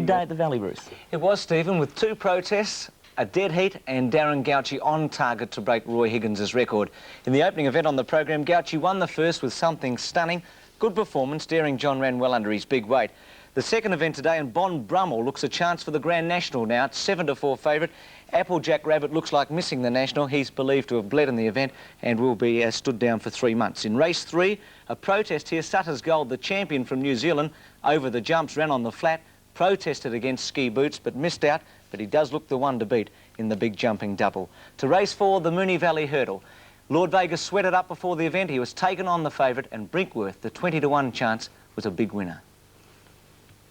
day at the Valley, Bruce. It was, Stephen, with 2 protests, a dead heat and Darren Gauci on target to break Roy Higgins' record. In the opening event on the program, Gauci won the first with something stunning. Good performance, Daring John ran well under his big weight. The second event today, and Bon Brummel looks a chance for the Grand National now. It's 7-4 favourite. Applejack Rabbit looks like missing the National. He's believed to have bled in the event and will be stood down for 3 months. In race 3, a protest here. Sutter's Gold, the champion from New Zealand, over the jumps, ran on the flat, protested against ski boots but missed out, but he does look the one to beat in the big jumping double. To race 4, the Moonee Valley Hurdle. Lord Vegas sweated up before the event. He was taken on the favourite, and Brinkworth, the 20-1 chance, was a big winner.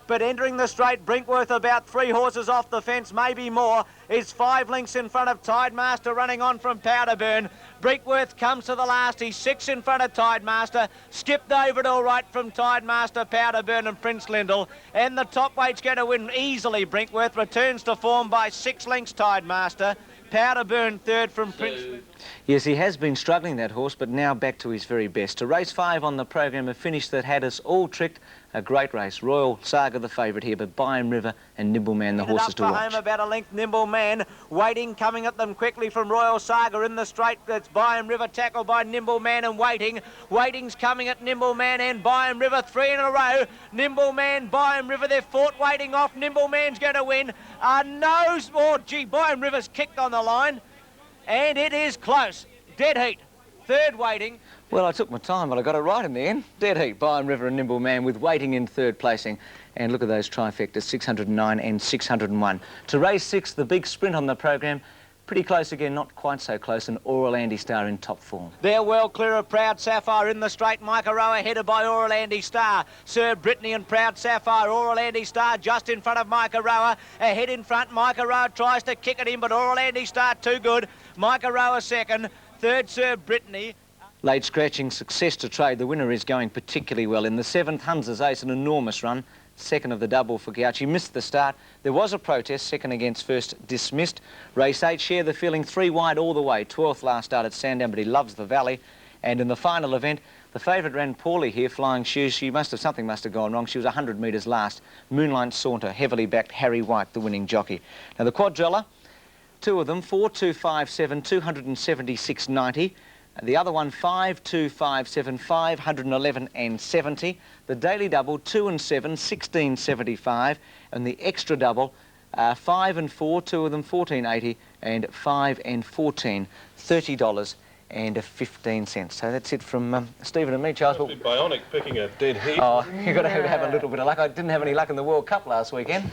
But entering the straight, Brinkworth about 3 horses off the fence, maybe more, is 5 lengths in front of Tidemaster running on from Powderburn. Brinkworth comes to the last, he's 6 in front of Tidemaster, skipped over it all right from Tidemaster, Powderburn and Prince Lindell, and the top weight's going to win easily. Brinkworth returns to form by 6 lengths Tidemaster. Powderburn third from Prince. Yes, he has been struggling, that horse, but now back to his very best. To race 5 on the program, a finish that had us all tricked. A great race. Royal Saga the favourite here, but Byam River and Nimble Man the horses to watch. Home about a length, Nimble Man waiting, coming at them quickly from Royal Saga in the straight. That's Byam River tackled by Nimble Man and Waiting. Waiting's coming at Nimble Man and Byam River, 3 in a row. Nimble Man, Byam River, they're fought Waiting off. Nimble Man's going to win. Nose, oh gee, Byam River's kicked on the line, and it is close. Dead heat. Third Waiting. Well, I took my time, but I got it right in the end. Dead heat, Byam River and Nimble Man, with Waiting in third placing. And look at those trifectas, 609 and 601. To race 6, the big sprint on the program. Pretty close again, not quite so close, and Aurilandy Star in top form. They're well clear of Proud Sapphire in the straight. Micah Rower headed by Aurilandy Star. Sir Brittany and Proud Sapphire. Aurilandy Star just in front of Micah Rower. Ahead in front, Micah Rower tries to kick at him, but Aurilandy Star too good. Micah Rower second. Third, Sir Brittany. Late scratching success to trade. The winner is going particularly well. In the 7th, Hunza's Ace, an enormous run. Second of the double for Gauci. Missed the start. There was a protest, second against first, dismissed. Race 8, Share the Feeling, 3 wide all the way. 12th last start at Sandown, but he loves the Valley. And in the final event, the favourite ran poorly here, Flying Shoes. Something must have gone wrong. She was 100 metres last. Moonlight Saunter, heavily backed Harry White, the winning jockey. Now the quadrilla, 2 of them, 4, 2, 5, 7, 276.90. The other one, 5, 2, 5, 7, 511 and 70. The daily double, 2 and 7, 1675. And the extra double, 5 and 4, 2 of them, 1480, and 5 and 14, $30 and 15 cents. So that's it from Stephen and me, Charles. Must be bionic picking a dead heat. Oh, you've got to have a little bit of luck. I didn't have any luck in the World Cup last weekend.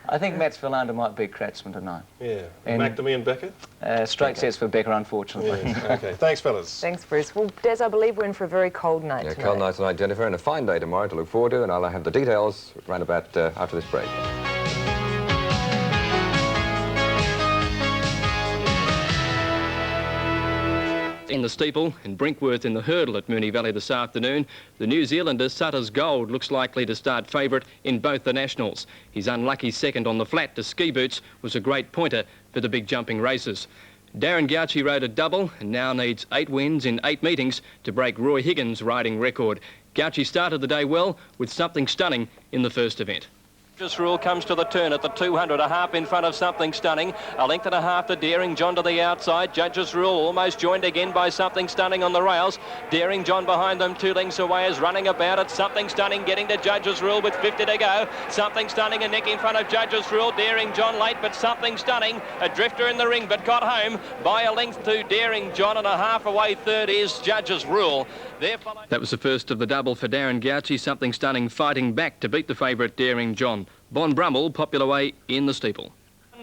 I think Mats Verlander might beat Kratzmann tonight. Yeah. And McNamee and Becker? Straight sets for Becker, unfortunately. Yes. OK, thanks, fellas. Thanks, Bruce. Well, Des, I believe we're in for a very cold night tonight. Cold night tonight, Jennifer, and a fine day tomorrow to look forward to, and I'll have the details round about after this break. In the steeple and Brinkworth in the hurdle at Moonee Valley this afternoon, the New Zealander Sutter's Gold looks likely to start favourite in both the Nationals. His unlucky second on the flat to Ski Boots was a great pointer for the big jumping races. Darren Gauci rode a double and now needs 8 wins in 8 meetings to break Roy Higgins' riding record. Gauci started the day well with something stunning in the first event. Judges Rule comes to the turn at the 200, a half in front of Something Stunning. A length and a half to Daring John to the outside. Judges Rule almost joined again by Something Stunning on the rails. Daring John behind them, 2 lengths away, is running about it. Something Stunning getting to Judges Rule with 50 to go. Something Stunning a nick in front of Judges Rule. Daring John late, but Something Stunning, a drifter in the ring, but got home by a length to Daring John, and a half away third is Judges Rule. That was the first of the double for Darren Gauci. Something Stunning fighting back to beat the favourite Daring John. Bon Brummel, popular way in the steeple.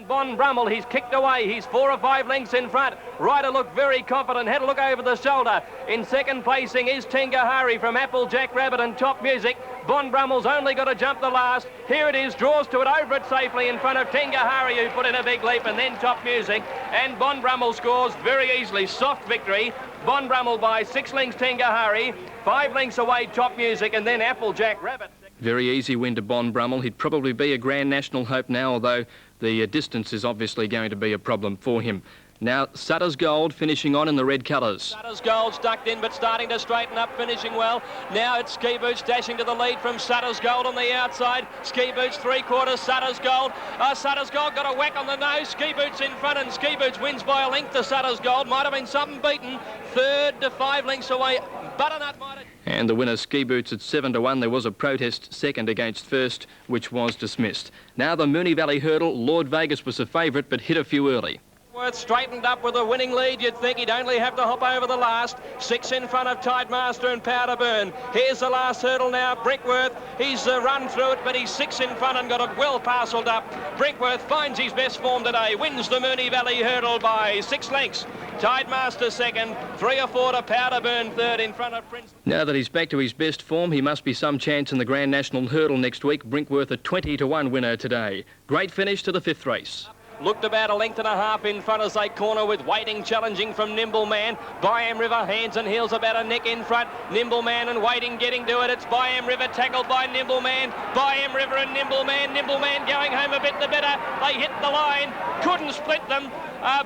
Bon Brummel, he's kicked away. He's 4 or 5 lengths in front. Rider looked very confident, had a look over the shoulder. In second placing is Tengah from Applejack Rabbit and Top Music. Bon Brummel's only got to jump the last. Here it is, draws to it, over it safely in front of Tengah who put in a big leap, and then Top Music. And Bon Brummel scores very easily. Soft victory. Bon Brummel by 6 lengths Tengah 5 lengths away Top Music, and then Applejack Rabbit. Very easy win to Bon Brummel. He'd probably be a Grand National hope now, although the distance is obviously going to be a problem for him. Now Sutter's Gold finishing on in the red colours. Sutter's Gold stuck in but starting to straighten up, finishing well. Now it's Ski Boots dashing to the lead from Sutter's Gold on the outside. Ski Boots 3/4, Sutter's Gold. Sutter's Gold got a whack on the nose. Ski Boots in front and Ski Boots wins by a length to Sutter's Gold. Might have been something beaten. Third to 5 lengths away. Butternut might have... And the winner, Ski Boots, at 7-1. There was a protest second against first, which was dismissed. Now the Moonee Valley Hurdle. Lord Vegas was the favourite, but hit a few early. Brinkworth straightened up with a winning lead. You'd think he'd only have to hop over the last. 6 in front of Tidemaster and Powder Burn. Here's the last hurdle now. Brinkworth, he's run through it, but he's 6 in front and got it well parcelled up. Brinkworth finds his best form today, wins the Moonee Valley Hurdle by 6 lengths. Tidemaster second, 3 or 4 to Powder Burn third in front of Prince. Now that he's back to his best form, he must be some chance in the Grand National Hurdle next week. Brinkworth a 20-1 winner today. Great finish to the 5th race. Looked about a length and a half in front as they corner with Waiting challenging from Nimble Man. Byam River hands and heels about a neck in front. Nimble Man and Waiting getting to it. It's Byam River tackled by Nimble Man. Byam River and Nimble Man. Nimble Man going home a bit the better. They hit the line. Couldn't split them.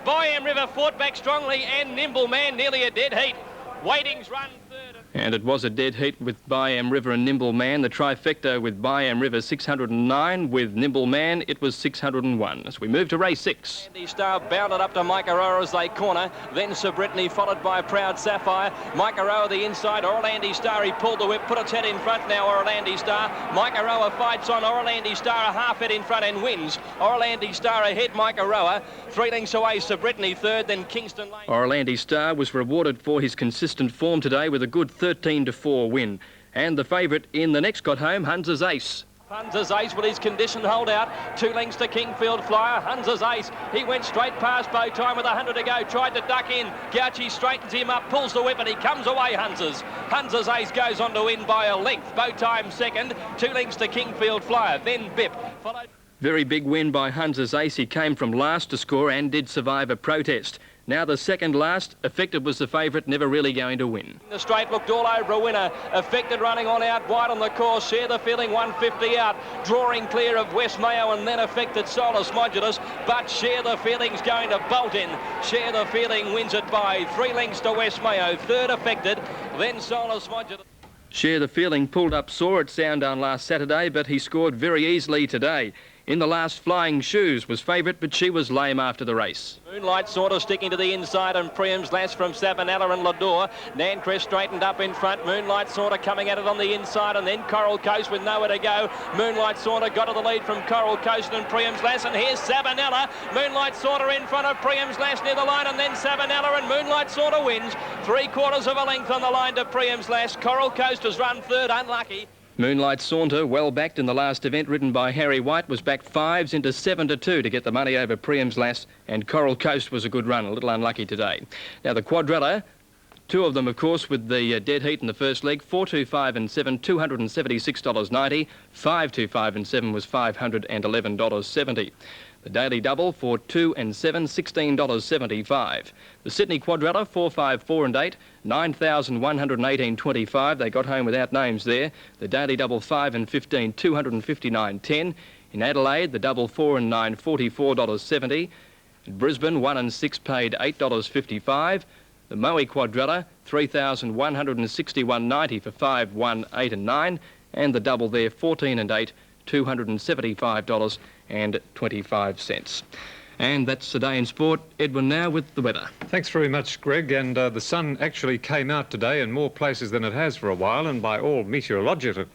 Byam River fought back strongly and Nimble Man nearly a dead heat. Waiting's run third. And it was a dead heat with Byam River and Nimble Man. The trifecta with Byam River 609, with Nimble Man it was 601. As we move to race 6. Aurilandy Star bounded up to Mike Aroa as they corner. Then Sir Brittany followed by Proud Sapphire. Mike Aroa the inside. Aurilandy Star, he pulled the whip, put its head in front now. Aurilandy Star. Mike Aroa fights on. Aurilandy Star a half head in front and wins. Aurilandy Star ahead. Mike Aroa 3 lengths away. Sir Brittany third. Then Kingston Lane. Aurilandy Star was rewarded for his consistent form today with a good 13-4 win. And the favourite in the next got home, Hunza's Ace. Hunza's Ace with his conditioned hold out. 2 lengths to Kingfield Flyer. Hunza's Ace. He went straight past Bowtime with 100 to go. Tried to duck in. Gauchi straightens him up, pulls the whip and he comes away, Hunza's. Hunza's Ace goes on to win by a length. Bowtime second. 2 lengths to Kingfield Flyer. Then Bip. Followed... Very big win by Hunza's Ace. He came from last to score and did survive a protest. Now the second last, Affected was the favourite, never really going to win. The straight looked all over a winner. Affected running on out wide on the course. Share the Feeling 150 out. Drawing clear of West Mayo and then Affected Solus Modulus. But Share the Feeling's going to bolt in. Share the Feeling wins it by 3 lengths to West Mayo. Third Affected, then Solus Modulus. Share the Feeling pulled up sore at Sandown last Saturday, but he scored very easily today. In the last, Flying Shoes was favourite, but she was lame after the race. Moonlight Saunter sticking to the inside and Priam's Lass from Savanella and Lador. Nancrest straightened up in front. Moonlight Saunter coming at it on the inside and then Coral Coast with nowhere to go. Moonlight Saunter got to the lead from Coral Coast and Priam's Lass, and here's Savanella. Moonlight Saunter in front of Priam's Lass near the line and then Savanella, and Moonlight Saunter wins. 3/4 of a length on the line to Priam's Lass. Coral Coast has run third, unlucky. Moonlight Saunter, well backed in the last event, ridden by Harry White, was backed 5s into 7-2 to get the money over Priam's Lass, and Coral Coast was a good run, a little unlucky today. Now the quadrella, 2 of them, of course, with the dead heat in the first leg, 4, 2, 5 and 7, $276.90. 5, 2, 5 and 7 was $511.70. The daily double for 2 and 7, $16.75. The Sydney quadrella, 4, 5, 4 and 8, $9,118.25. They got home without names there. The daily double 5 and 15, $259.10. In Adelaide, the double 4 and 9, $44.70. In Brisbane, 1 and 6 paid $8.55. The Moe quadrella, $3,161.90 for 5, 1, 8 and 9. And the double there, 14 and 8, $275.25. And that's the day in sport. Edwin now with the weather. Thanks very much, Greg. And the sun actually came out today in more places than it has for a while, and by all meteorological...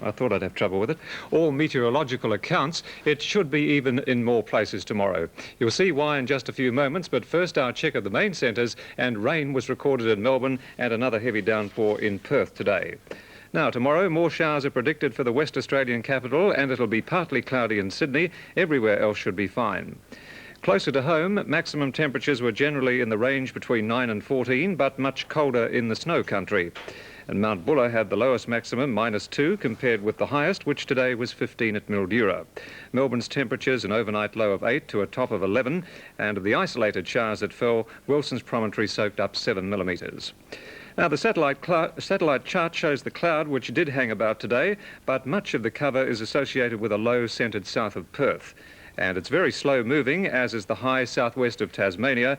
I thought I'd have trouble with it. All meteorological accounts, it should be even in more places tomorrow. You'll see why in just a few moments, but first our check of the main centres, and rain was recorded in Melbourne and another heavy downpour in Perth today. Now, tomorrow, more showers are predicted for the West Australian capital, and it'll be partly cloudy in Sydney. Everywhere else should be fine. Closer to home, maximum temperatures were generally in the range between 9 and 14, but much colder in the snow country. And Mount Buller had the lowest maximum, -2, compared with the highest, which today was 15 at Mildura. Melbourne's temperatures an overnight low of 8 to a top of 11, and of the isolated showers that fell, Wilson's Promontory soaked up 7 millimetres. Now, the satellite chart shows the cloud which did hang about today, but much of the cover is associated with a low centred south of Perth. and it's very slow moving, as is the high southwest of Tasmania.